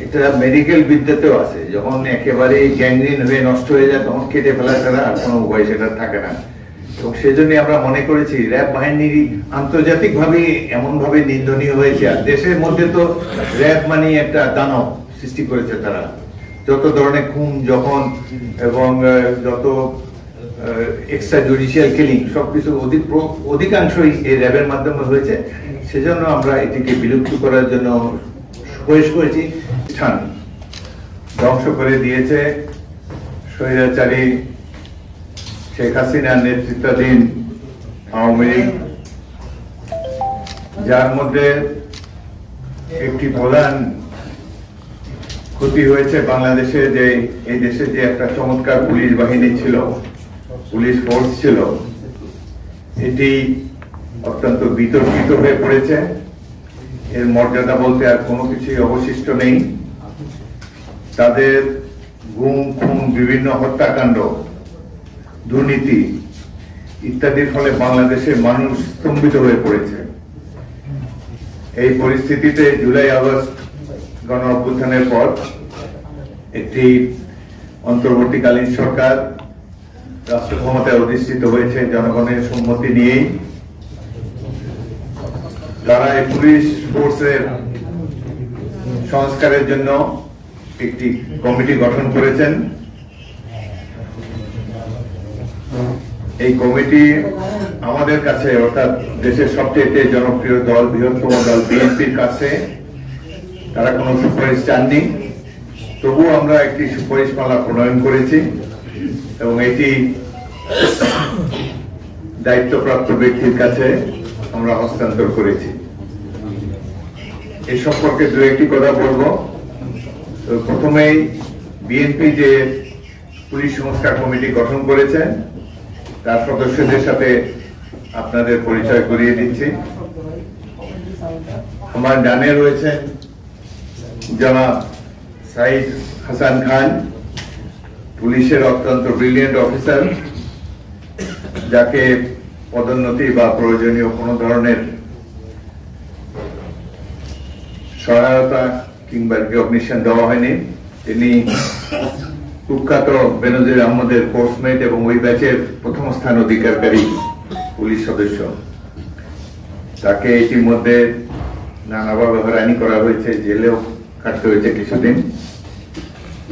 এটা মেডিকেল বিদ্যাতেও আছে, যখন একেবারে গ্যাংগ্রিন হয়ে নষ্ট হয়ে যায় তখন কেটে ফেলা ছাড়া আর কোনো উপায় সেটা থাকে না। এবং সেজন্য আমরা মনে করেছি র্যাব বাহিনী আন্তর্জাতিক ভাবে এমন ভাবে নিন্দনীয় হয়েছে, আর দেশের মধ্যে তো র্যাব মানে একটা দানব সৃষ্টি করেছে তারা। যত ধরনের খুন যখন এবং যত এক্সট্রা জুডিশিয়াল কিলিং সবকিছু অধিকাংশই এই র্যাবের মাধ্যমে হয়েছে। সেজন্য আমরা এটিকে বিলুপ্ত করার জন্য সুপারিশ করেছি। স্থান ধ্বংস করে দিয়েছে স্বৈরাচারী শেখ হাসিনার নেতৃত্বাধীন আওয়ামী লীগ, যার মধ্যে একটি প্রধান ক্ষতি হয়েছে বাংলাদেশে, যে এই দেশে যে একটা চমৎকার পুলিশ বাহিনী ছিল, পুলিশ ফোর্স ছিল, এটি অত্যন্ত বিতর্কিত হয়ে পড়েছে। এর মর্যাদা বলতে আর কোনো কিছুই অবশিষ্ট নেই। তাদের গুম খুন, বিভিন্ন হত্যাকাণ্ড, দুর্নীতি ইত্যাদির ফলে বাংলাদেশের মানুষ স্তম্ভিত হয়ে পড়েছে। এই পরিস্থিতিতে জুলাই আগস্ট গণ অভ্যুত্থানের পর একটি অন্তর্বর্তীকালীন সরকার রাষ্ট্র ক্ষমতায় অধিষ্ঠিত হয়েছে জনগণের সম্মতি নিয়েই। তারা এই পুলিশ ফোর্সের সংস্কারের জন্য একটি কমিটি গঠন করেছেন। এই কমিটি আমাদের কাছে, অর্থাৎ দেশের সবচেয়ে জনপ্রিয় দল, বৃহত্তম দল বিএনপির কাছে তারা কোনো সুপারিশ চাননি। তবুও আমরা একটি সুপারিশমালা প্রণয়ন করেছি এবং এটি দায়িত্বপ্রাপ্ত ব্যক্তির কাছে আমরা হস্তান্তর করেছি। এই সম্পর্কে দু একটি কথা বলবো। প্রথমেই বিএনপি যে পুলিশ সংস্কার কমিটি গঠন করেছে তার সদস্যদের সাথে আপনাদের পরিচয় করিয়ে দিচ্ছি। আমার ডানে রয়েছেন জনাব সাইদ হাসান খান, পুলিশের অত্যন্ত ব্রিলিয়েন্ট অফিসার, যাকে পদোন্নতি বা প্রয়োজনীয় কোনো ধরনের সহায়তা কিংবা রিকগনিশন দেওয়া হয়নি। তিনি কুখ্যাত বেনজির আহমদের কোর্সমেট এবং ওই ব্যাচের প্রথম স্থান অধিকারী পুলিশ সদস্য। তাকে ইতিমধ্যে নানাভাবে হয়রানি করা হয়েছে, জেলেও কাটতে হয়েছে কিছুদিন।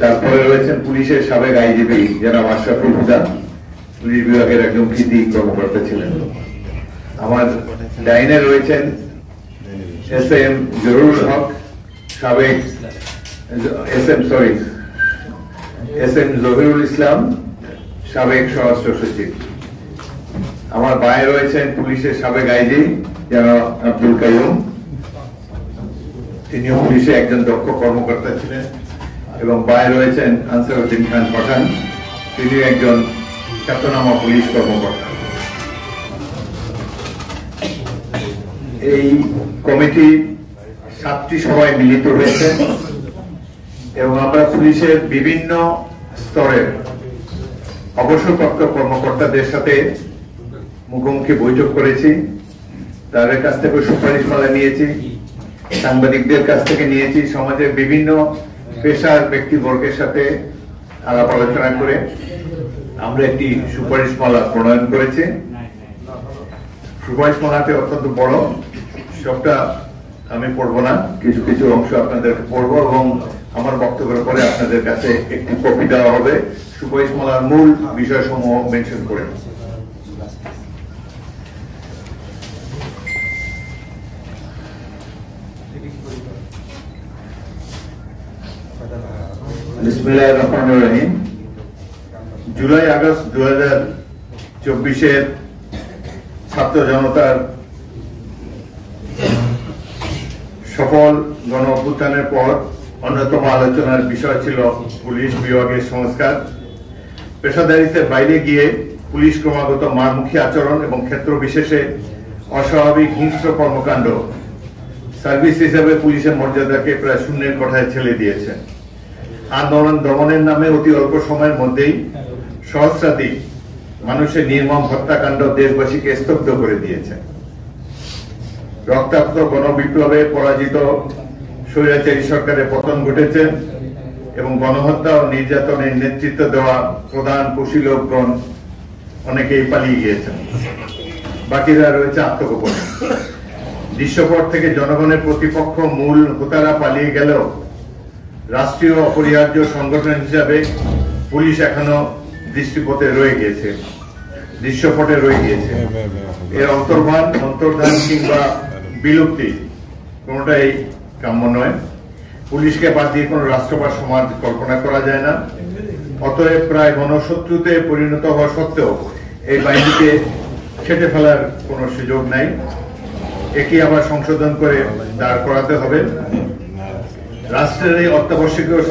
তারপরে রয়েছেন পুলিশের সাবেক আইজিপি জনাব আশরাফুল হুদা, পুলিশ বিভাগের একজন কৃতি কর্মকর্তা ছিলেন। আমার ডাইনে রয়েছেন এসএম জহুরুল হক, সাবেক এসএম জহিরুল ইসলাম, সাবেক স্বরাষ্ট্র সচিব। আমার বায়ে রয়েছেন পুলিশের সাবেক আইজি জনাব আব্দুল কাইয়ুম, তিনিও পুলিশে একজন দক্ষ কর্মকর্তা ছিলেন। এবং বায়ে রয়েছেন আনসারউদ্দিন খান পাঠান, তিনি একজন খ্যাতনামা পুলিশ কর্মকর্তা। এই কমিটি 7টি সভায় মিলিত হয়েছে এবং আমরা পুলিশের বিভিন্ন স্তরের অবসরপ্রাপ্ত কর্মকর্তাদের সাথে মুখোমুখি বৈঠক করেছি। তাদের কাছ থেকে সুপারিশমালা নিয়েছি, সাংবাদিকদের কাছ থেকে নিয়েছি, সমাজের বিভিন্ন পেশার ব্যক্তিবর্গের সাথে আলাপ আলোচনা করে আমরা একটি সুপারিশমালা প্রণয়ন করেছি। সুপারিশমালাতে অত্যন্ত বড়, সবটা আমি পড়বো না, কিছু কিছু অংশ আপনাদেরকে পড়বো এবং আমার বক্তব্যের পরে আপনাদের কাছে একটি কপি দেওয়া হবে সুপারিশমালার মূল বিষয়সমূহ মেনশন করে। বিসমিল্লাহির রহমানির রহিম। জুলাই আগস্ট 2024-এর ছাত্র জনতার সফল গণ অভ্যুত্থানের পর অন্যতম আলোচনার বিষয় ছিল পুলিশ বিভাগের সংস্কার। পেশাদারিত্বের বাইরে গিয়ে পুলিশ ক্রমাগত মারমুখী আচরণ এবং ক্ষেত্র বিশেষে অস্বাভাবিক হিংস্র কর্মকাণ্ড সার্ভিস হিসেবে পুলিশের মর্যাদাকে প্রায় শূন্যের কোঠায় ঠেলে দিয়েছে। আন্দোলন দমনের নামে অতি অল্প সময়ের মধ্যেই সহস্রাধিক মানুষের নির্মম হত্যাকাণ্ড দেশবাসীকে স্তব্ধ করে দিয়েছে। রক্তাক্ত গণবিপ্লবে পরাজিত স্বৈরাচারী সরকারের পতন ঘটেছে এবং গণহত্যা ও নির্যাতনের নেতৃত্ব দেওয়া প্রধান কুশীলকগণ অনেকেই পালিয়ে গিয়েছেন, বাকিরা রয়েছে আত্মগোপনে। দৃশ্যপট থেকে জনগণের প্রতিপক্ষ মূল হোতারা পালিয়ে গেলেও রাষ্ট্রীয় অপরিহার্য সংগঠন হিসাবে পুলিশ এখনো দৃষ্টিপথে রয়ে গিয়েছে, দৃশ্যপটে রয়ে গিয়েছে। এর অন্তর্ধান কিংবা বিলুপ্তি কোনটাই কাম্য নয়। পুলিশকে বাদ দিয়ে কোন রাষ্ট্র বা সমাজ কল্পনা করা যায় না। অতএব প্রায় গণশত্রুতে পরিণত হওয়া সত্ত্বেও এই বাহিনীকে ছেটে ফেলার কোন সুযোগ নাই। একে আবার সংশোধন করে দাঁড় করাতে হবে। রাষ্ট্রের এই অত্যাবশ্যকীয়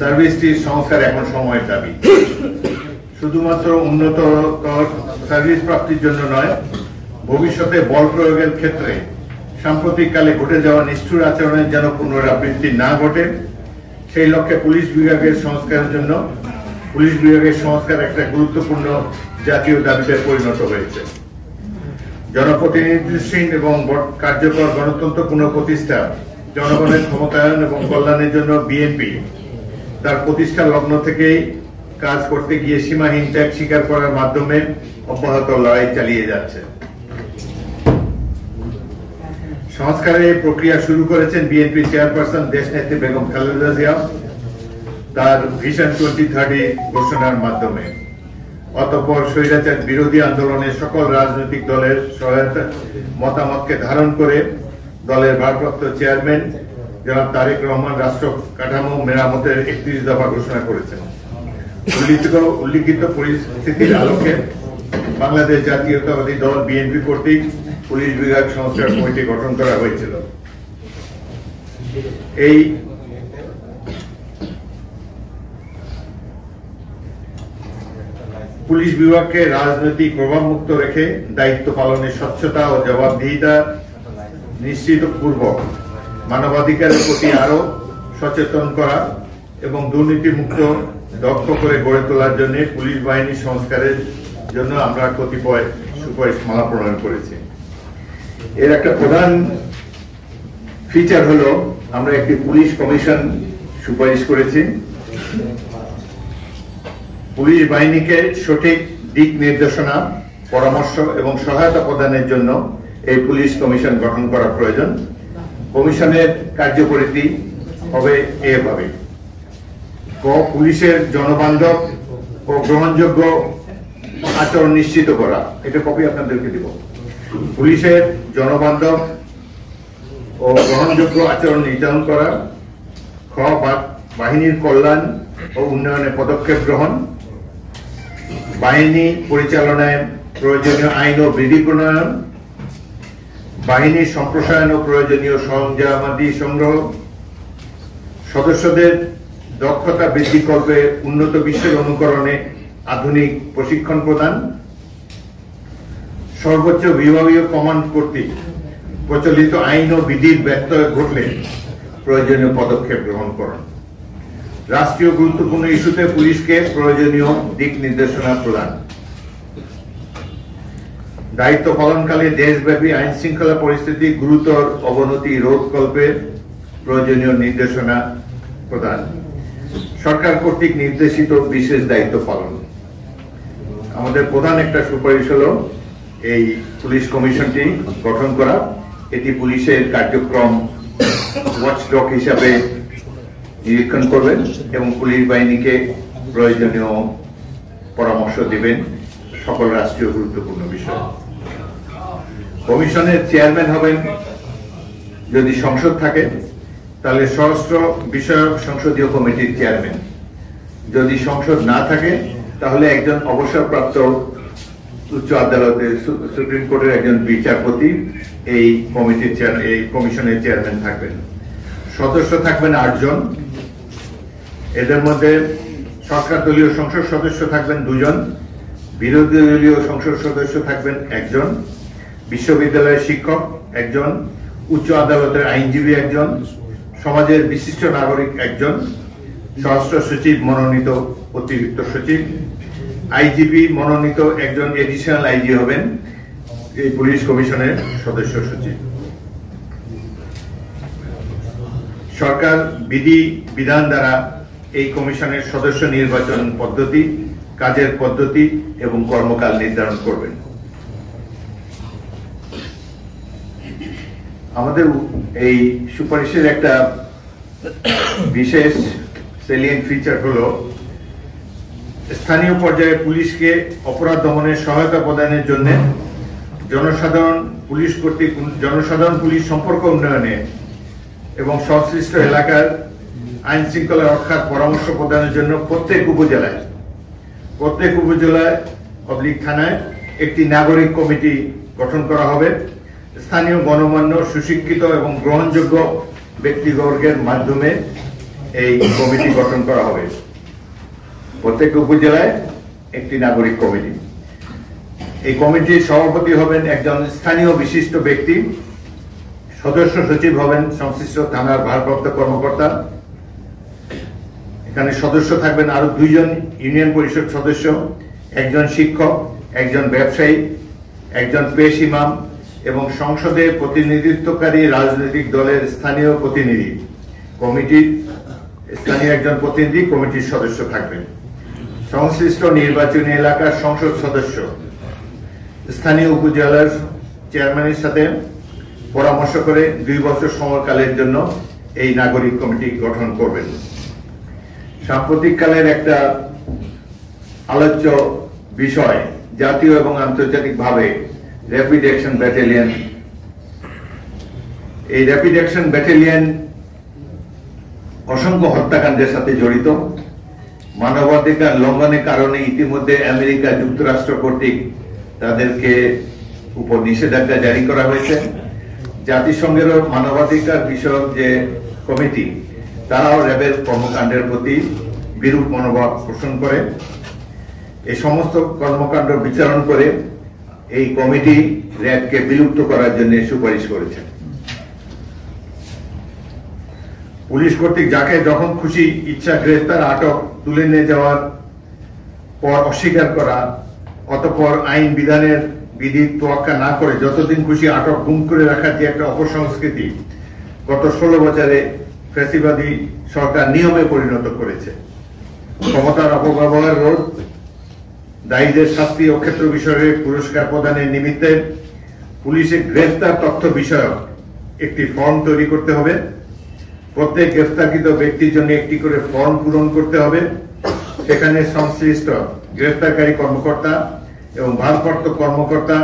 সার্ভিসটির সংস্কার এখন সময়ের দাবি। শুধুমাত্র উন্নত সার্ভিস প্রাপ্তির জন্য নয়, ভবিষ্যতে বল প্রয়োগের ক্ষেত্রে সাম্প্রতিক কালে ঘটে যাওয়া নিষ্ঠুর আচরণের যেন পুনরাবৃত্তি না ঘটে, সেই লক্ষ্যে পুলিশ বিভাগের সংস্কারের জন্য পুলিশ বিভাগের সংস্কার একটা গুরুত্বপূর্ণ জাতীয় দাবিতে পরিণত হয়েছে। জনপ্রতিনিধিশীল এবং কার্যকর গণতন্ত্র পুনঃপ্রতিষ্ঠা, জনগণের ক্ষমতায়ন এবং কল্যাণের জন্য বিএনপি তার প্রতিষ্ঠা লগ্ন থেকেই কাজ করতে গিয়ে সীমাহীন ত্যাগ স্বীকার করার মাধ্যমে অব্যাহত লড়াই চালিয়ে যাচ্ছে। সংস্কারের প্রক্রিয়া শুরু করেছেন বিএনপি চেয়ারপারসন দেশনেত্রী বেগম খালেদা জিয়া তার ভিশন 2030 ঘোষণার মাধ্যমে। অতঃপর স্বৈরাচার বিরোধী আন্দোলনের সকল রাজনৈতিক দলের সহায়তা মতামতকে ধারণ করে দলের ভারপ্রাপ্ত চেয়ারম্যান জনাব তারেক রহমান রাষ্ট্র কাঠামো মেরামতের 31 দফা ঘোষণা করেছেন। উল্লিখিত পরিস্থিতির আলোকে বাংলাদেশ জাতীয়তাবাদী দল বিএনপি কর্তৃক পুলিশ বিভাগ সংস্কার কমিটি গঠন করা হয়েছিল। এই পুলিশ বিভাগকে রাজনৈতিক প্রভাবমুক্ত রেখে দায়িত্ব পালনের স্বচ্ছতা ও জবাবদিহিতা নিশ্চিত পূর্বক মানবাধিকারের প্রতি আরো সচেতন করা এবং দুর্নীতিমুক্ত দক্ষ করে গড়ে তোলার জন্য পুলিশ বাহিনী সংস্কারের জন্য আমরা কতিপয় সুপারিশমালা প্রণয়ন করেছি। এর একটা প্রধান ফিচার হলো আমরা একটি পুলিশ কমিশন সুপারিশ করেছি। পুলিশ বাহিনীকে সঠিক দিক নির্দেশনা, পরামর্শ এবং সহায়তা প্রদানের জন্য এই পুলিশ কমিশন গঠন করা প্রয়োজন। কমিশনের কার্যপরিধি হবে এভাবে: পুলিশের জনবান্ধব ও গ্রহণযোগ্য আচরণ নিশ্চিত করা, এটা কপি আপনাদেরকে দিব। পুলিশের জনবান্ধব ও গ্রহণযোগ্য আচরণ নির্ধারণ করা, বাহিনীর কল্যাণ ও উন্নয়নে পদক্ষেপ গ্রহণ, বাহিনী পরিচালনায় প্রয়োজনীয় আইন ও বিধি প্রণয়ন, বাহিনীর সম্প্রসারণ ও প্রয়োজনীয় সরঞ্জামাদি সংগ্রহ, সদস্যদের দক্ষতা বৃদ্ধিকল্পে উন্নত বিশ্বের অনুকরণে আধুনিক প্রশিক্ষণ প্রদান, সর্বোচ্চ বিভাগীয় কমান্ড কর্তৃক প্রচলিত আইন ও বিধির ব্যত্যয় ঘটলে প্রয়োজনীয় পদক্ষেপ গ্রহণ করুন, রাষ্ট্রীয় গুরুত্বপূর্ণ ইস্যুতে পুলিশকে প্রয়োজনীয় দিক নির্দেশনা প্রদান, দায়িত্ব পালনকালে দেশব্যাপী আইন শৃঙ্খলা পরিস্থিতি গুরুতর অবনতি রোধকল্পে প্রয়োজনীয় নির্দেশনা প্রদান, সরকার কর্তৃক নির্দেশিত বিশেষ দায়িত্ব পালন। আমাদের প্রধান একটা সুপারিশ হলো এই পুলিশ কমিশনটি গঠন করা। এটি পুলিশের কার্যক্রম ওয়াচডগ হিসাবে নিরীক্ষণ করবেন এবং পুলিশ বাহিনীকে প্রয়োজনীয় পরামর্শ দিবেন সকল রাষ্ট্রীয় গুরুত্বপূর্ণ বিষয়। কমিশনের চেয়ারম্যান হবেন, যদি সংসদ থাকে তাহলে স্বরাষ্ট্র বিষয়ক সংসদীয় কমিটির চেয়ারম্যান। যদি সংসদ না থাকে তাহলে একজন অবসরপ্রাপ্ত উচ্চ আদালতের সুপ্রিম কোর্টের একজন বিচারপতি এই কমিশনের চেয়ারম্যান থাকবেন। সদস্য থাকবেন 8 জন। এদের মধ্যে সরকার দলীয় সংসদ সদস্য থাকবেন 2 জন, বিরোধী দলীয় সংসদ সদস্য থাকবেন 1 জন, বিশ্ববিদ্যালয়ের শিক্ষক 1 জন, উচ্চ আদালতের আইনজীবী 1 জন, সমাজের বিশিষ্ট নাগরিক 1 জন, স্বরাষ্ট্র সচিব মনোনীত অতিরিক্ত সচিব, আইজিপি মনোনীত 1 জন এডিশনাল আইজি হবেন এই পুলিশ কমিশনের সদস্য সচিব। সরকার বিধি বিধান দ্বারা এই কমিশনের সদস্য নির্বাচন পদ্ধতি, কাজের পদ্ধতি এবং কর্মকাল নির্ধারণ করবেন। আমাদের এই সুপারিশের একটা বিশেষ সেলিয়েন্ট ফিচার হলো স্থানীয় পর্যায়ে পুলিশকে অপরাধ দমনে সহায়তা প্রদানের জন্য জনসাধারণ পুলিশ সম্পর্ক উন্নয়নে এবং সংশ্লিষ্ট এলাকার আইন শৃঙ্খলা রক্ষার পরামর্শ প্রদানের জন্য প্রত্যেক উপজেলায় থানায় একটি নাগরিক কমিটি গঠন করা হবে। স্থানীয় গণমান্য, সুশিক্ষিত এবং গ্রহণযোগ্য ব্যক্তিবর্গের মাধ্যমে এই কমিটি গঠন করা হবে। প্রত্যেক উপজেলায় একটি নাগরিক কমিটি। এই কমিটির সভাপতি হবেন একজন স্থানীয় বিশিষ্ট ব্যক্তি, সদস্য সচিব হবেন সংশ্লিষ্ট থানার ভারপ্রাপ্ত কর্মকর্তা। এখানে সদস্য থাকবেন আরো 2 জন ইউনিয়ন পরিষদ সদস্য, একজন শিক্ষক, একজন ব্যবসায়ী, একজন পেশ ইমাম এবং সংসদে প্রতিনিধিত্বকারী রাজনৈতিক দলের স্থানীয় প্রতিনিধি। কমিটির স্থানীয় একজন প্রতিনিধি কমিটির সদস্য থাকবেন। সংশ্লিষ্ট নির্বাচনী এলাকার সংসদ সদস্য স্থানীয় উপজেলার চেয়ারম্যানের সাথে পরামর্শ করে 2 বছর সময়কালের জন্য এই নাগরিক কমিটি গঠন করবেন। সাম্প্রতিককালের একটা আলোচ্য বিষয় জাতীয় এবং আন্তর্জাতিকভাবে র্যাপিড অ্যাকশন ব্যাটালিয়ন। এই র্যাপিড অ্যাকশন ব্যাটালিয়ন অসংখ্য হত্যাকাণ্ডের সাথে জড়িত। মানবাধিকার লঙ্ঘনের কারণে ইতিমধ্যে আমেরিকা যুক্তরাষ্ট্র কর্তৃক তাদেরকে উপর নিষেধাজ্ঞা জারি করা হয়েছে। জাতিসংঘের মানবাধিকার বিষয়ক যে কমিটি, তারাও র্যাবের কর্মকাণ্ডের প্রতি বিরূপ মনোভাব পোষণ করে। এই সমস্ত কর্মকাণ্ড বিচারণ করে এই কমিটি র্যাবকে বিলুপ্ত করার জন্য সুপারিশ করেছে। পুলিশ কর্তৃক যাকে যখন খুশি ইচ্ছা গ্রেফতার, আটক, তুলে নিয়ে যাওয়ার পর অস্বীকার করা, অতঃপর আইন বিধানের বিধির তোয়াক্কা না করে যতদিন খুশি আটক, গুম করে রাখার যে একটা অপসংস্কৃতি গত 16 বছরে ফ্যাসিবাদী সরকার নিয়মে পরিণত করেছে। ক্ষমতার অপব্যবহার রোধ, দায়ীদের শাস্তি ও ক্ষেত্র বিষয়ে পুরস্কার প্রদানের নিমিত্তে পুলিশের গ্রেফতার তথ্য বিষয়ক একটি ফর্ম তৈরি করতে হবে। প্রত্যেক গ্রেফতারকৃত ব্যক্তির জন্য একটি করে ফর্ম পূরণ করতে হবে। সেখানে সংশ্লিষ্ট গ্রেফতারকারী কর্মকর্তা এবং ভারপ্রাপ্ত কর্মকর্তা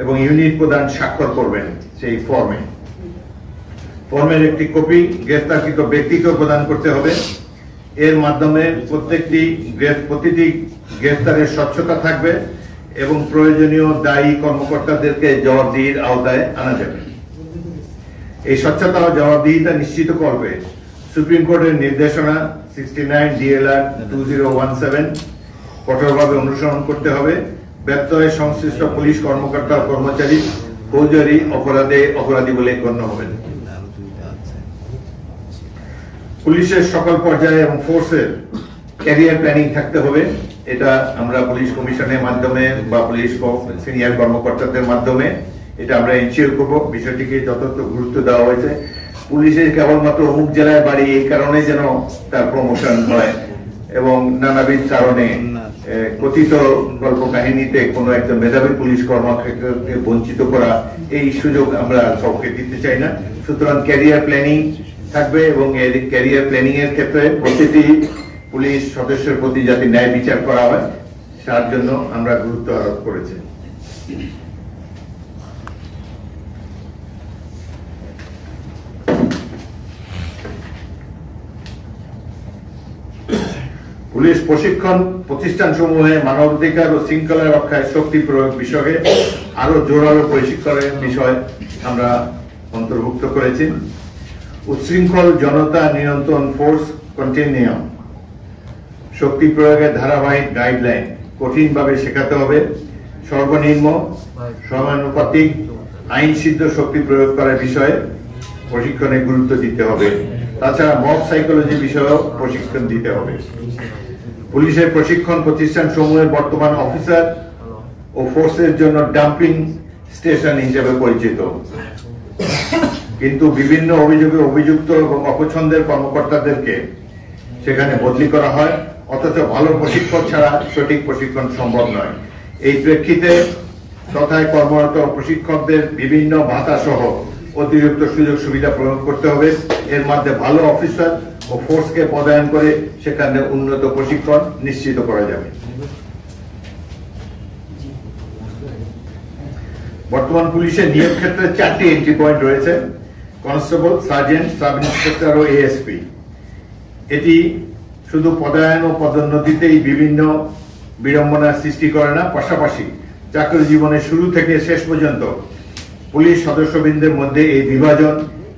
এবং ইউনিট প্রধান স্বাক্ষর করবেন সেই ফর্মের একটি কপি গ্রেফতারকৃত ব্যক্তিকেও প্রদান করতে হবে। এর মাধ্যমে প্রতিটি গ্রেফতারের স্বচ্ছতা থাকবে এবং প্রয়োজনীয় দায়ী কর্মকর্তাদেরকে জবাবদিহির আওতায় আনা যাবে। এই স্বচ্ছতা ও জবাবদিহিতা নিশ্চিত করবে সুপ্রিম কোর্টের নির্দেশনা 69 DLR 2017 কঠোরভাবে অনুসরণ করতে হবে। ব্যত্যয়ে সংশ্লিষ্ট পুলিশ কর্মকর্তা ও কর্মচারী ফৌজদারি অপরাধে অপরাধী বলে গণ্য হবেন। পুলিশের সকল পর্যায়ে এবং ফোর্সের ক্যারিয়ার প্ল্যানিং থাকতে হবে। এটা আমরা পুলিশ কমিশনের মাধ্যমে বা পুলিশ সিনিয়র কর্মকর্তাদের মাধ্যমে এটা আমরা এনশিওর করবো। বিষয়টিকে যথাযথ গুরুত্ব দেওয়া হয়েছে। পুলিশের কেবলমাত্র অমুক জেলায় বাড়ি এই কারণে যেন তার প্রমোশন হয় এবং নানাবিধ কারণে কথিত গল্প কাহিনীতে কোনো একজন মেধাবী পুলিশ কর্মকর্তাকে বঞ্চিত করা, এই সুযোগ আমরা কাউকে দিতে চাই না। সুতরাং ক্যারিয়ার প্ল্যানিং থাকবে এবং এই ক্যারিয়ার প্ল্যানিং এর ক্ষেত্রে প্রতিটি পুলিশ সদস্যের প্রতি যাতে ন্যায় বিচার করা হয় তার জন্য আমরা গুরুত্ব আরোপ করেছি। পুলিশ প্রশিক্ষণ প্রতিষ্ঠান সমূহে মানবাধিকার ও শৃঙ্খলা রক্ষায় শক্তি প্রয়োগ বিষয়ে আরো জোরালো প্রশিক্ষণের বিষয় আমরা অন্তর্ভুক্ত করেছি। উচ্ছৃঙ্খল জনতা নিয়ন্ত্রণ ফোর্স কন্টিনিউম শক্তি প্রয়োগের ধারাবাহিক গাইডলাইন কঠিনভাবে শেখাতে হবে। সর্বনিম্ন সমানুপাতিক আইন সিদ্ধ শক্তি প্রয়োগ করার বিষয়ে প্রশিক্ষণে গুরুত্ব দিতে হবে। তাছাড়া মব সাইকোলজি বিষয়েও প্রশিক্ষণ দিতে হবে। পুলিশের প্রশিক্ষণ প্রতিষ্ঠান সমূহের বর্তমান অফিসার ও ফোর্সের জন্য ডাম্পিং স্টেশন হিসেবে পরিচিত। কিন্তু বিভিন্ন অভিযোগে অভিযুক্ত এবং অপছন্দের কর্মকর্তাদেরকে সেখানে বদলি করা হয়, অথচ ভালো প্রশিক্ষণ ছাড়া সঠিক প্রশিক্ষণ সম্ভব নয়। এই প্রেক্ষিতে তথায় কর্মরত প্রশিক্ষকদের বিভিন্ন ভাতা সহ অতিরিক্ত সুযোগ সুবিধা প্রয়োগ করতে হবে। এর মধ্যে ভালো অফিসার ও ফোর্সকে পদায়ন করে সেখানে উন্নত প্রশিক্ষণ নিশ্চিত করা যাবে। বর্তমান পুলিশের নিয়োগ ক্ষেত্রে 4টি এন্ট্রি পয়েন্ট রয়েছে: কনস্টেবল, সার্জেন্ট, সাব ইন্সপেক্টর ও এএসপি। এটি শুধু পদায়ন ও পদোন্নতিতেই বিভিন্ন বিড়ম্বনার সৃষ্টি করে না, পাশাপাশি চাকরি জীবনের শুরু থেকে শেষ পর্যন্ত পুলিশ সদস্যবৃন্দের মধ্যে এই বিভাজন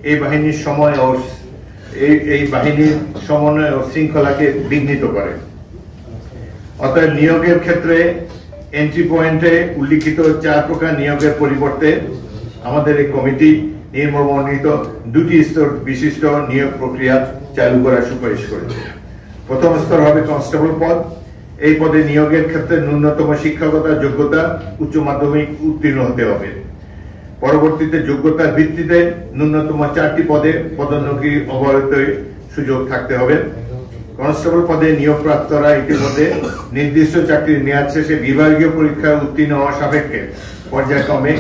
এই বাহিনীর সমন্বয় ও শৃঙ্খলাকে বিঘ্নিত করে। অতএব নিয়োগের ক্ষেত্রে এন্ট্রি পয়েন্টে উল্লিখিত 4 প্রকার নিয়োগের পরিবর্তে আমাদের এই কমিটি নিম্নবর্ণিত 2টি স্তর বিশিষ্ট নিয়োগ প্রক্রিয়া চালু করার সুপারিশ করেছে। প্রথম স্তর হবে কনস্টেবল পদ। এই পদে নিয়োগের ক্ষেত্রে ন্যূনতম শিক্ষাগত যোগ্যতা উচ্চ মাধ্যমিক উত্তীর্ণ হতে হবে। পরবর্তীতে যোগ্যতার ভিত্তিতে ন্যূনতম 4টি পদে পদোন্নতি অব্যাহত সুযোগ থাকতে হবে। কনস্টেবল পদে নিয়োগপ্রাপ্তরা ইতিমধ্যে নির্দিষ্ট চাকরির মেয়াদ শেষে বিভাগীয় পরীক্ষায় উত্তীর্ণ হওয়া সাপেক্ষে পর্যায়ক্রমে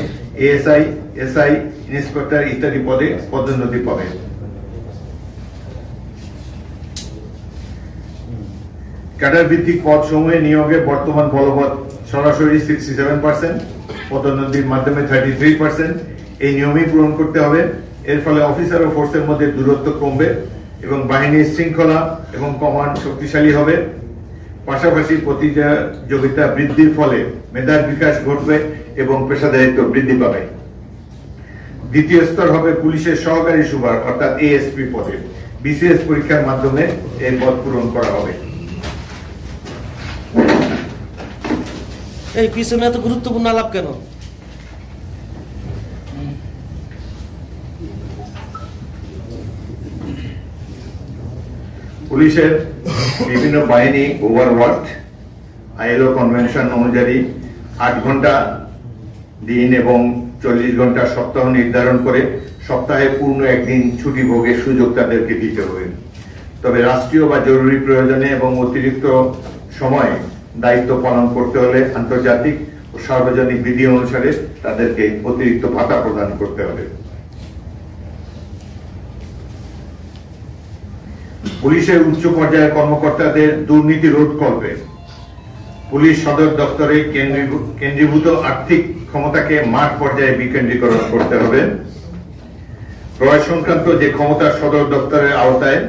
এএসআই, এসআই, ইন্সপেক্টর ইত্যাদি পদে পদোন্নতি পাবে। ক্যাডার ভিত্তিক পদ সমূহে নিয়োগে বর্তমান বলবৎ সরাসরি 67%, পদোন্নতির মাধ্যমে 33%। এই নিয়মই পূরণ করতে হবে। এর ফলে অফিসার ও ফোর্সের মধ্যে দূরত্ব কমবে এবং বাহিনীর শৃঙ্খলা এবং কমান্ড শক্তিশালী হবে। পাশাপাশি প্রতিযোগিতা বৃদ্ধির ফলে মেধার বিকাশ ঘটবে এবং পেশাদারিত্ব বৃদ্ধি পাবে। দ্বিতীয় স্তর হবে পুলিশের সহকারী সুপার অর্থাৎ এএসপি পদে। বিসিএস পরীক্ষার মাধ্যমে এই পদ পূরণ করা হবে। এই পিছনে এত গুরুত্বপূর্ণ আলাপ কেন? পুলিশের বিভিন্ন বাহিনী ওভারওয়ার্ক আইএলও কনভেনশন অনুযায়ী 8 ঘন্টা দিন এবং 40 ঘন্টা সপ্তাহ নির্ধারণ করে সপ্তাহে পূর্ণ একদিন ছুটি ভোগের সুযোগ তাদেরকে দিতে হবে। তবে রাষ্ট্রীয় বা জরুরি প্রয়োজনে এবং অতিরিক্ত সময়ে দায়িত্ব পালন করতে হলে আন্তর্জাতিক ও সার্বজনিক বিধি অনুসারে তাদেরকে অতিরিক্ত ভাতা প্রদান করতে হবে। পুলিশের উচ্চ পর্যায়ের কর্মকর্তাদের দুর্নীতি রোধ করবে পুলিশ সদর দপ্তরে কেন্দ্রীভূত আর্থিক ক্ষমতাকে মাঠ পর্যায়ে বিকেন্দ্রীকরণ করতে হবে। ক্রয় সংক্রান্ত যে ক্ষমতা সদর দপ্তরের আওতায়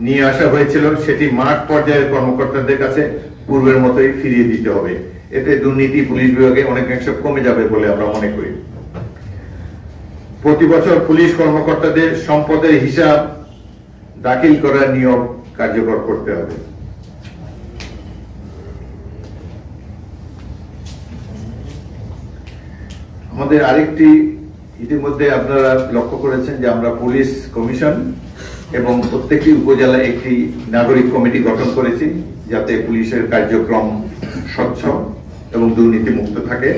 নিয়ে আসা হয়েছিল সেটি মাঠ পর্যায়ের কর্মকর্তাদের কাছে পূর্বের মতোই ফিরিয়ে দিতে হবে। এতে দুর্নীতি পুলিশ বিভাগে অনেকাংশ কমে যাবে বলে আমরা মনে করি। প্রতি বছর পুলিশ কর্মকর্তাদের সম্পদের হিসাব দাখিল করার নিয়ম কার্যকর করতে হবে। আমাদের আরেকটি ইতিমধ্যে আপনারা লক্ষ্য করেছেন যে আমরা পুলিশ কমিশন এবং প্রত্যেকটি উপজেলায় একটি নাগরিক কমিটি গঠন করেছি যাতে পুলিশের কার্যক্রম স্বচ্ছ এবং দুর্নীতি মুক্ত থাকে।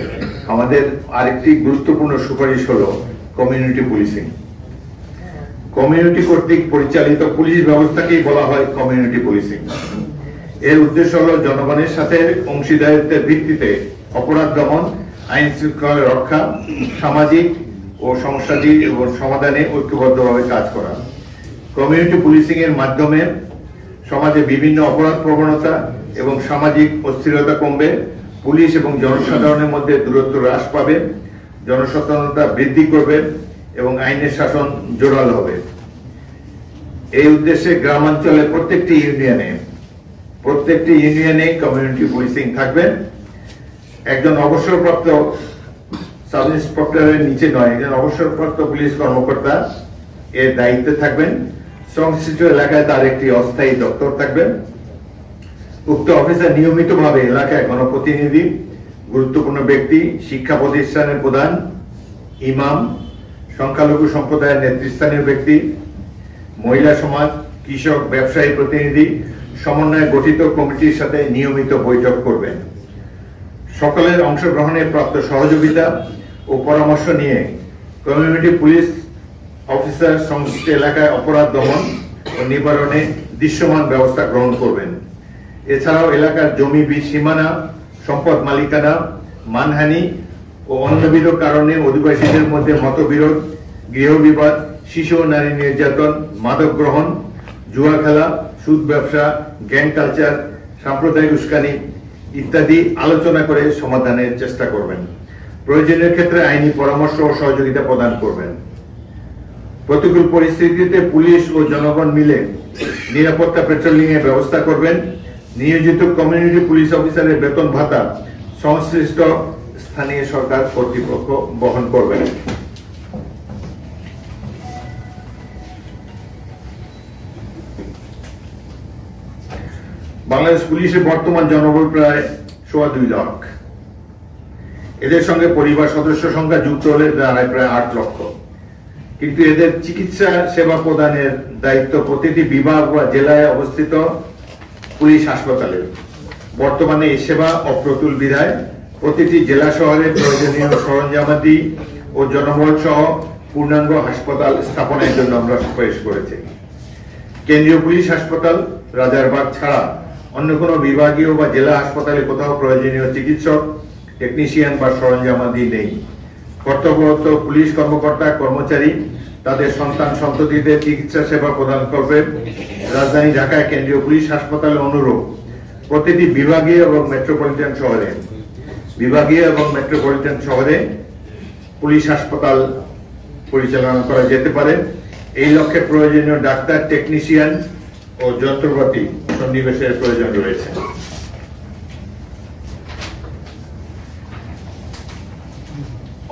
আমাদের আরেকটি গুরুত্বপূর্ণ সুপারিশ হলো কমিউনিটি পুলিশিং। কমিউনিটি কর্তৃক পরিচালিত পুলিশ ব্যবস্থাকেই বলা হয় কমিউনিটি পুলিশিং। এর উদ্দেশ্য হলো জনগণের সাথে অংশীদারিত্বের ভিত্তিতে অপরাধ দমন, আইন শৃঙ্খলা রক্ষা, সামাজিক ও সমস্যাদি এবং সমাধানে ঐক্যবদ্ধভাবে কাজ করা। কমিউনিটি পুলিশিং এর মাধ্যমে সমাজে বিভিন্ন অপরাধ প্রবণতা এবং সামাজিক অস্থিরতা কমবে, পুলিশ এবং জনসাধারণের মধ্যে দূরত্ব হ্রাস পাবে, জনসচেতনতা বৃদ্ধি করবে এবং আইনের শাসন জোরাল হবে। এই উদ্দেশ্যে গ্রামাঞ্চলে প্রত্যেকটি ইউনিয়নে কমিউনিটি পুলিশিং থাকবে। একজন অবসরপ্রাপ্ত সাব ইন্সপেক্টরের নিচে নয়, একজন অবসরপ্রাপ্ত পুলিশ কর্মকর্তা এর দায়িত্বে থাকবেন। সংশ্লিষ্ট এলাকায় তার একটি অস্থায়ী দপ্তর থাকবে। উক্ত অফিসার নিয়মিতভাবে এলাকায় গণপ্রতিনিধি, গুরুত্বপূর্ণ ব্যক্তি, শিক্ষা প্রতিষ্ঠানের প্রধান, ইমাম, সংখ্যালঘু সম্প্রদায়ের নেতৃস্থানীয় ব্যক্তি, মহিলা সমাজ, কৃষক, ব্যবসায়ী প্রতিনিধি সমন্বয়ে গঠিত কমিটির সাথে নিয়মিত বৈঠক করবেন। সকলের অংশগ্রহণে প্রাপ্ত সহযোগিতা ও পরামর্শ নিয়ে কমিউনিটি পুলিশ অফিসার সংশ্লিষ্ট এলাকায় অপরাধ দমন ও নিবারণে দৃশ্যমান ব্যবস্থা গ্রহণ করবেন। এছাড়াও এলাকার জমি সীমানা, সম্পদ মালিকানা, মানহানি ও অন্যবিধ কারণে অধিবাসীদের মধ্যে মতবিরোধ, গৃহবিবাদ, শিশু ও নারী নির্যাতন, মাদক গ্রহণ, জুয়া খেলা, সুদ ব্যবসা, গ্যাং কালচার, সাম্প্রদায়িক উস্কানি ইত্যাদি আলোচনা করে সমাধানের চেষ্টা করবেন। প্রয়োজনীয় ক্ষেত্রে আইনি পরামর্শ ও সহযোগিতা প্রদান করবেন। প্রতিকূল পরিস্থিতিতে পুলিশ ও জনগণ মিলে নিরাপত্তা পেট্রোলিং এর ব্যবস্থা করবেন। নিয়োজিত কমিউনিটি পুলিশ অফিসারের বেতন ভাতা সংশ্লিষ্ট স্থানীয় সরকার কর্তৃপক্ষ বহন করবেন। বাংলাদেশ পুলিশের বর্তমান জনবল প্রায় 2.25 লাখ। এদের সঙ্গে পরিবার সদস্য সংখ্যা যুক্ত হলে দাঁড়ায় প্রায় 8 লক্ষ। কিন্তু এদের চিকিৎসা সেবা প্রদানের দায়িত্ব প্রতিটি বিভাগ বা জেলায় অবস্থিত পুলিশ হাসপাতালের। বর্তমানে এই সেবা অপ্রতুল বিধায় প্রতিটি জেলা শহরে প্রয়োজনীয় সরঞ্জামাদি ও জনবল সহ পূর্ণাঙ্গ হাসপাতাল স্থাপনের জন্য আমরা সুপারিশ করেছি। কেন্দ্রীয় পুলিশ হাসপাতাল রাজারবাগ ছাড়া অন্য কোনো বিভাগীয় বা জেলা হাসপাতালে কোথাও প্রয়োজনীয় চিকিৎসক, টেকনিশিয়ান বা সরঞ্জামাদি নেই। কর্তব্যরত পুলিশ কর্মকর্তা কর্মচারী তাদের সন্তান সন্ততিদের চিকিৎসা সেবা প্রদান করবে। রাজধানী ঢাকায় কেন্দ্রীয় পুলিশ হাসপাতালে অনুরূপ প্রতিটি বিভাগীয় এবং মেট্রোপলিটন শহরে পুলিশ হাসপাতাল পরিচালনা করা যেতে পারে। এই লক্ষ্যে প্রয়োজনীয় ডাক্তার, টেকনিশিয়ান ও যন্ত্রপাতি সন্নিবেশের প্রয়োজন রয়েছে।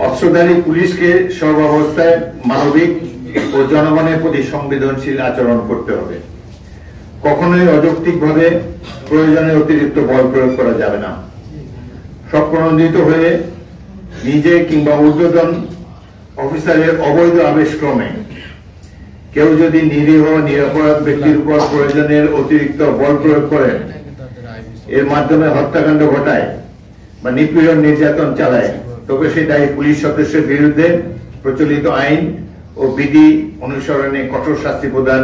অস্ত্রধারী পুলিশকে সর্বাবস্থায় মানবিক ও জনগণের প্রতি সংবেদনশীল আচরণ করতে হবে। কখনোই অযৌক্তিকভাবে প্রয়োজনের অতিরিক্ত বল প্রয়োগ করা যাবে না। স্বপ্রণোদিত হয়ে নিজে কিংবা ঊর্ধ্বতন অফিসারের অবৈধ আবেশক্রমে কেউ যদি নিরীহ নিরপরাধ ব্যক্তির উপর প্রয়োজনের অতিরিক্ত বল প্রয়োগ করেন, এর মাধ্যমে হত্যাকাণ্ড ঘটায় বা নিপীড়ন নির্যাতন চালায়, তবে সেই দায়ী পুলিশ সদস্যের বিরুদ্ধে প্রচলিত আইন ও বিধি অনুসরণে কঠোর শাস্তি প্রদান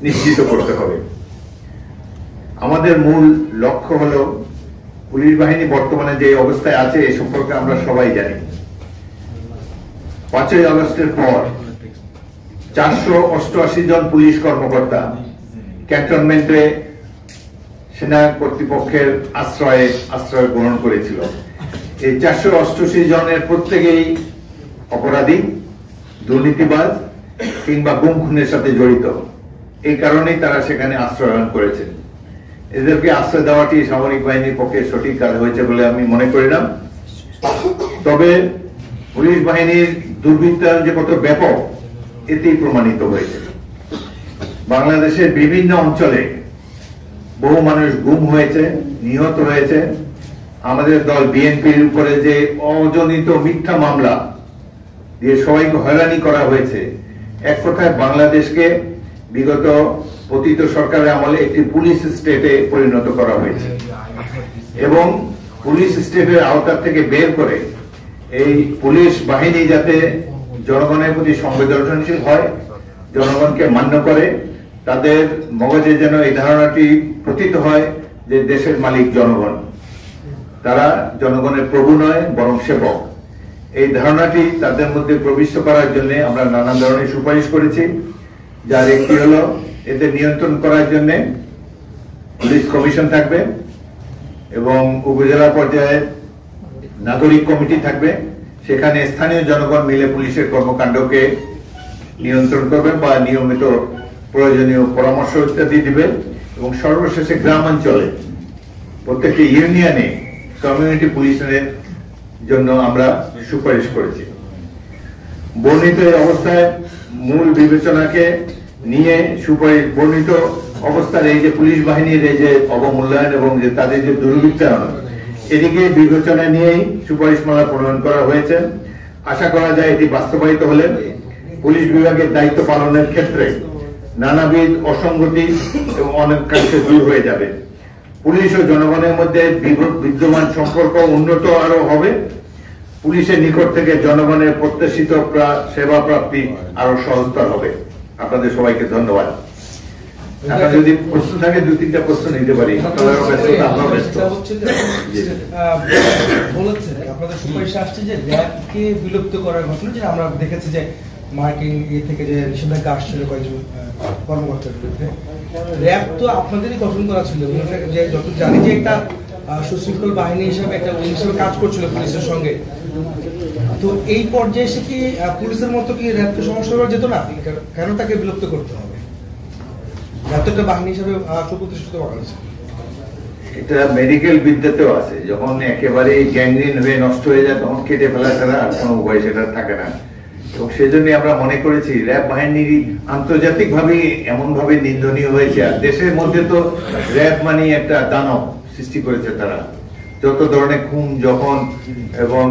নিশ্চিত করতে হবে। আমাদের মূল লক্ষ্য হলো পুলিশ বাহিনী বর্তমানে যে অবস্থায় আছে এ সম্পর্কে আমরা সবাই জানি। 5ই আগস্টের পর 488 জন পুলিশ কর্মকর্তা ক্যান্টনমেন্টে সেনা কর্তৃপক্ষের আশ্রয় গ্রহণ করেছিল। এই 488 জনের প্রত্যেকেই অপরাধী, দুর্নীতিবাজ কিংবা গুম খুনের সাথে জড়িত। এই কারণেই তারা সেখানে আশ্রয় গ্রহণ করেছেন। এদেরকে আশ্রয় দেওয়াটি সামরিক বাহিনীর পক্ষে সঠিক কাজ হয়েছে বলে আমি মনে করি না। তবে পুলিশ বাহিনীর দুর্বৃত্তায়ন যে কত ব্যাপক এতেই প্রমাণিত হয়েছে। বাংলাদেশের বিভিন্ন অঞ্চলে বহু মানুষ গুম হয়েছে, নিহত হয়েছে। আমাদের দল বিএনপির উপরে যে অজনিত মিথ্যা মামলা দিয়ে সবাইকে হয়রানি করা হয়েছে, এক কথায় বাংলাদেশকে বিগত পতিত সরকারের আমলে একটি পুলিশ স্টেটে পরিণত করা হয়েছে এবং পুলিশ স্টেটের আওতা থেকে বের করে এই পুলিশ বাহিনী যাতে জনগণের প্রতি সংবেদনশীল হয়, জনগণকে মান্য করে, তাদের মগজে যেন এই ধারণাটি প্রতীত হয় যে দেশের মালিক জনগণ, তারা জনগণের প্রভু নয় বরং সেবক। এই ধারণাটি তাদের মধ্যে প্রবিষ্ট করার জন্য আমরা নানা ধরনের সুপারিশ করেছি, যার একটি হলো এদের নিয়ন্ত্রণ করার জন্য পুলিশ কমিশন থাকবে এবং উপজেলা পর্যায়ে নাগরিক কমিটি থাকবে। সেখানে স্থানীয় জনগণ মিলে পুলিশের কর্মকাণ্ডকে নিয়ন্ত্রণ করবেন বা নিয়মিত প্রয়োজনীয় পরামর্শ ইত্যাদি দিবেন এবং সর্বশেষে গ্রামাঞ্চলে প্রত্যেকটি ইউনিয়নে কমিউনিটি পুলিশের জন্য আমরা সুপারিশ করেছি। বর্ণিত এই অবস্থায় মূল বিবেচনাকে নিয়ে সুপারিশ বর্ণিত অবস্থার এই যে পুলিশ বাহিনীর এই যে অবমূল্যায়ন এবং যে তাদের যে দুর্বৃত্তায়ন, এদিকে বিবেচনা নিয়েই সুপারিশমালা প্রণয়ন করা হয়েছে। আশা করা যায় এটি বাস্তবায়িত হলে পুলিশ বিভাগের দায়িত্ব পালনের ক্ষেত্রে নানাবিধ অসঙ্গতি এবং অনেকাংশে দূর হয়ে যাবে। পুলিশ ও জনগণের মধ্যে বিদ্যমান সম্পর্ক উন্নত আরো হবে। পুলিশের নিকট থেকে জনগণের প্রত্যাশিত সেবা প্রাপ্তি আরো সহজতর হবে। আপনাদের সবাইকে ধন্যবাদ। আপনার যদি প্রশ্ন থাকে 2-3টা প্রশ্ন নিতে পারি। আপনারাও ব্যস্ত, আমরাও ব্যস্ত। বলেছেন আপনাদের সুপারিশ আসছে যে র্যাবকে বিলুপ্ত করার ঘটনা, যে আমরা দেখেছি যে মার্কিন থেকে যে নিষেধাজ্ঞা আসছিল কয়েকজন কর্মকর্তার বিরুদ্ধে। র্যাব তো আপনাদেরই গঠন করা ছিল, যে যত জানি যে একটা সুশৃঙ্খল বাহিনী হিসেবে একটা হিসেবে কাজ করছিল পুলিশের সঙ্গে। তো এই পর্যায়ে এসে কি পুলিশের মতো কি র্যাবকে সমস্যা করা যেত না? কেন তাকে বিলুপ্ত করতে হবে? র্যাব একটা বাহিনী হিসেবে সুপ্রতিষ্ঠিত করা হয়েছে। এটা মেডিকেল বিদ্যাতেও আছে, যখন একেবারে গ্যাংগ্রিন হয়ে নষ্ট হয়ে যায় তখন কেটে ফেলা ছাড়া আর কোনো উপায় সেটা থাকে না। এবং সেজন্য আমরা মনে করেছি র্যাব বাহিনীর আন্তর্জাতিক ভাবে এমন ভাবে নিন্দনীয় হয়েছে। আর দেশের মধ্যে তো র্যাব মানে একটা দানব সৃষ্টি করেছে তারা। যত ধরনের খুন যখন এবং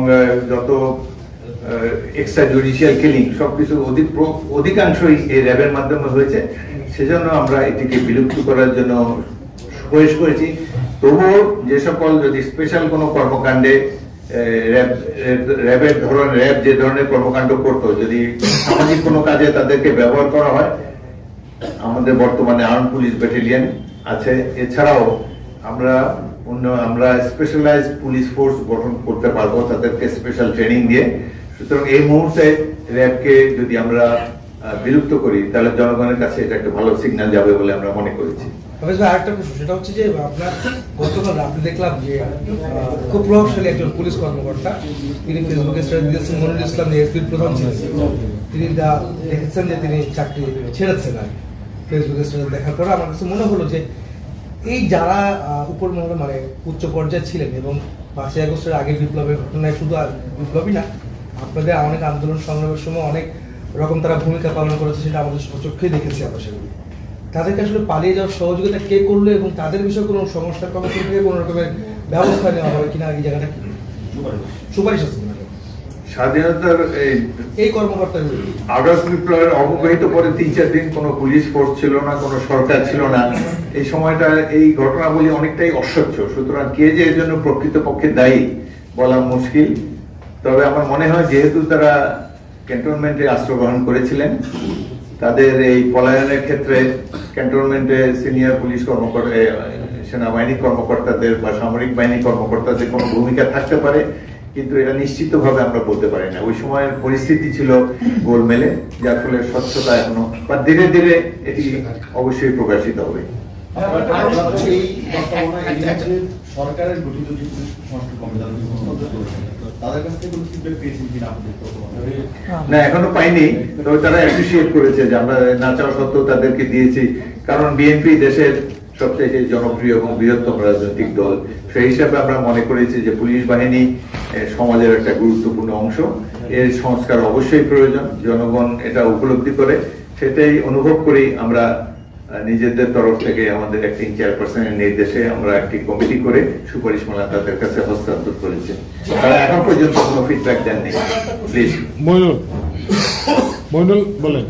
যত এক্সট্রা জুডিশিয়াল কিলিং সবকিছু অধিকাংশই এই র্যাবের মাধ্যমে হয়েছে। সেজন্য আমরা এটিকে বিলুপ্ত করার জন্য সুপারিশ করেছি। তবুও যে সকল যদি স্পেশাল কোনো কর্মকাণ্ডে র্যাব যে ধরনের কর্মকাণ্ড করতো, যদি সামাজিক কোনো কাজে তাদেরকে ব্যবহার করা হয়, আমাদের বর্তমানে আর্ম পুলিশ ব্যাটালিয়ন আছে। এছাড়াও আমরা স্পেশালাইজড পুলিশ ফোর্স গঠন করতে পারবো তাদেরকে স্পেশাল ট্রেনিং দিয়ে। সুতরাং এই মুহূর্তে র্যাবকে যদি আমরা বিলুপ্ত করি তাহলে জনগণের কাছে এটা একটা ভালো সিগন্যাল যাবে বলে আমরা মনে করেছি। আরেকটা প্রশ্ন, সেটা হচ্ছে যে আপনার গতকাল আপনি দেখলাম যে খুব প্রভাবশালী একজন পুলিশ কর্মকর্তা, তিনি ফেসবুকে স্ট্যাটাস দিয়েছেন মনিরুল ইসলাম এসপির প্রধান ছিলেন, তিনি দেখেছেন যে তিনি চাকরি ছেড়েছেন। আর ফেসবুকে স্ট্যাটাস দেখার পর আমার কাছে মনে হলো যে এই যারা উপর মহলে মানে উচ্চ পর্যায়ে ছিলেন এবং 5ই আগস্টের আগে বিপ্লবের ঘটনায় শুধু আর বিপ্লবই না, আপনাদের অনেক আন্দোলন সংগ্রামের সময় অনেক রকম তারা ভূমিকা পালন করেছে, সেটা আমাদের চোখেই দেখেছি আমরা সেগুলো। তাদেরকে আসলে পালিয়ে যাওয়ার সহযোগিতা কে করলো এবং তাদের বিষয়ে কোনো সংস্কার কমিশন থেকে কোনো রকমের ব্যবস্থা নেওয়া হবে কিনা, এই জায়গাটা সুপারিশ আছে স্বাধীনতার এই কর্মকর্তার আগস্ট বিপ্লবের অবহিত পরে 3-4 দিন কোনো পুলিশ ফোর্স ছিল না, কোনো সরকার ছিল না। এই সময়টা এই ঘটনাগুলি অনেকটাই অস্বচ্ছ। সুতরাং কে যে এর জন্য প্রকৃতপক্ষে দায়ী বলা মুশকিল। তবে আমার মনে হয় যেহেতু তারা ক্যান্টনমেন্টে আশ্রয় গ্রহণ করেছিলেন, তাদের এই পলায়নের ক্ষেত্রে ক্যান্টনমেন্টে সিনিয়র পুলিশ কর্মকর্তা, সেনাবাহিনী কর্মকর্তাদের বা সামরিক বাহিনী কর্মকর্তাদের কোনো ভূমিকা থাকতে পারে, কিন্তু এটা নিশ্চিতভাবে আমরা বলতে পারি না। ওই সময়ের পরিস্থিতি ছিল গোলমেলে, যার ফলে স্বচ্ছতা এখনো বা ধীরে ধীরে এটি অবশ্যই প্রকাশিত হবে। সরকারের গঠিত যে পুলিশ সংস্কার কমিটি তাদের কাছ থেকে কোনো ফিডব্যাক পেয়েছেন কিনা আপনাদের? না, এখনো পাইনি। তবে তারা অ্যাপ্রিশিয়েট করেছে যে আমরা না চাওয়া সত্ত্বেও তাদেরকে দিয়েছি, কারণ বিএনপি দেশের সবচেয়ে জনপ্রিয় এবং বৃহত্তম রাজনৈতিক দল। সেই হিসাবে আমরা মনে করেছি যে পুলিশ বাহিনী সমাজের একটা গুরুত্বপূর্ণ অংশ, এর সংস্কার অবশ্যই প্রয়োজন। জনগণ এটা উপলব্ধি করে, সেটাই অনুভব করেই আমরা নিজেদের তরফ থেকে আমাদের অ্যাক্টিং চেয়ারপারসনের নির্দেশে আমরা একটি কমিটি করে সুপারিশমালা তাদের কাছে হস্তান্তর করেছি। তারা এখন পর্যন্ত কোনো ফিডব্যাক দেননি। প্লিজ মইনুল বলেন।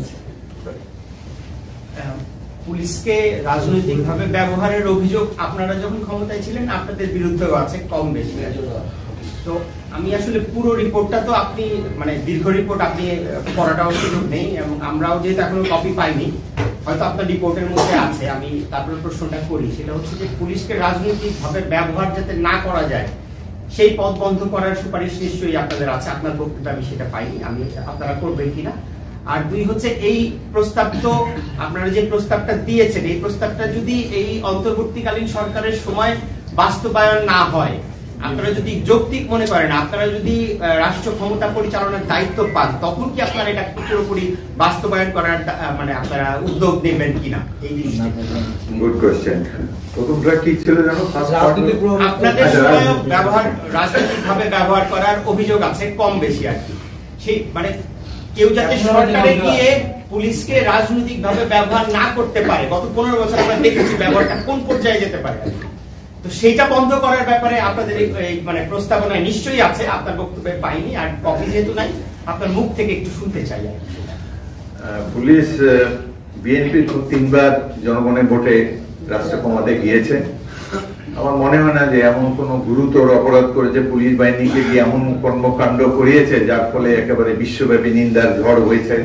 পুলিশকে রাজনৈতিকভাবে ব্যবহারের অভিযোগ আপনারা যখন ক্ষমতায় ছিলেন আপনাদের বিরুদ্ধেও আছে কম বেশি। তো আমি আসলে পুরো রিপোর্টটা তো আপনি মানে দীর্ঘ রিপোর্ট আপনি পড়াটাও সুযোগ নেই এবং আমরাও যেহেতু এখনো কপি পাইনি, হয়তো আপনার রিপোর্টের মধ্যে আছে। আমি তারপরে প্রশ্নটা করি, সেটা হচ্ছে যে পুলিশকে রাজনৈতিকভাবে ব্যবহার যাতে না করা যায় সেই পথ বন্ধ করার সুপারিশ নিশ্চয়ই আপনাদের আছে। আপনার বক্তব্য আমি সেটা পাইনি, আমি আপনারা করবেন কিনা। আর 2 হচ্ছে এই প্রস্তাব তো আপনারা যে প্রস্তাবটা দিয়েছেন, এই প্রস্তাবটা যদি এই অন্তর্বর্তীকালীন সরকারের সময় বাস্তবায়ন না হয়, আপনারা যদি যৌক্তিক মনে করেন, আপনারা যদি রাষ্ট্র ক্ষমতা পরিচালনার দায়িত্ব পান, তখন কি আপনারা এটা পুরোপুরি বাস্তবায়ন করার মানে আপনারা উদ্যোগ নেবেন কিনা? এই জিনিসটা গুড কোশ্চেন। প্রথমটা কি ছিল জানো? আপনাদের সময় ব্যবহার রাজনৈতিকভাবে ব্যবহার করার অভিযোগ আছে কম বেশি আর কি। সেই মানে কেউ যাতে সরকারে গিয়ে পুলিশকে রাজনৈতিকভাবে ব্যবহার না করতে পারে, গত 15 বছর আমরা দেখেছি ব্যবহারটা কোন পর্যায়ে যেতে পারে। তো সেইটা বন্ধ করার ব্যাপারে আপনাদের এই মানে প্রস্তাবনায় নিশ্চয়ই আছে, আপনার বক্তব্যে পাইনি। আর কপি যেহেতু নাই, আপনার মুখ থেকে একটু শুনতে চাই। পুলিশ বিএনপি 3বার জনগণের ভোটে রাষ্ট্র ক্ষমতায় গিয়েছে। আমার মনে হয় না যে এমন কোন গুরুতর অপরাধ করেছে পুলিশ বাহিনীকে দিয়ে এমন কর্মকাণ্ড করিয়েছে যার ফলে একেবারে বিশ্বব্যাপী নিন্দার ঝড় হয়েছে।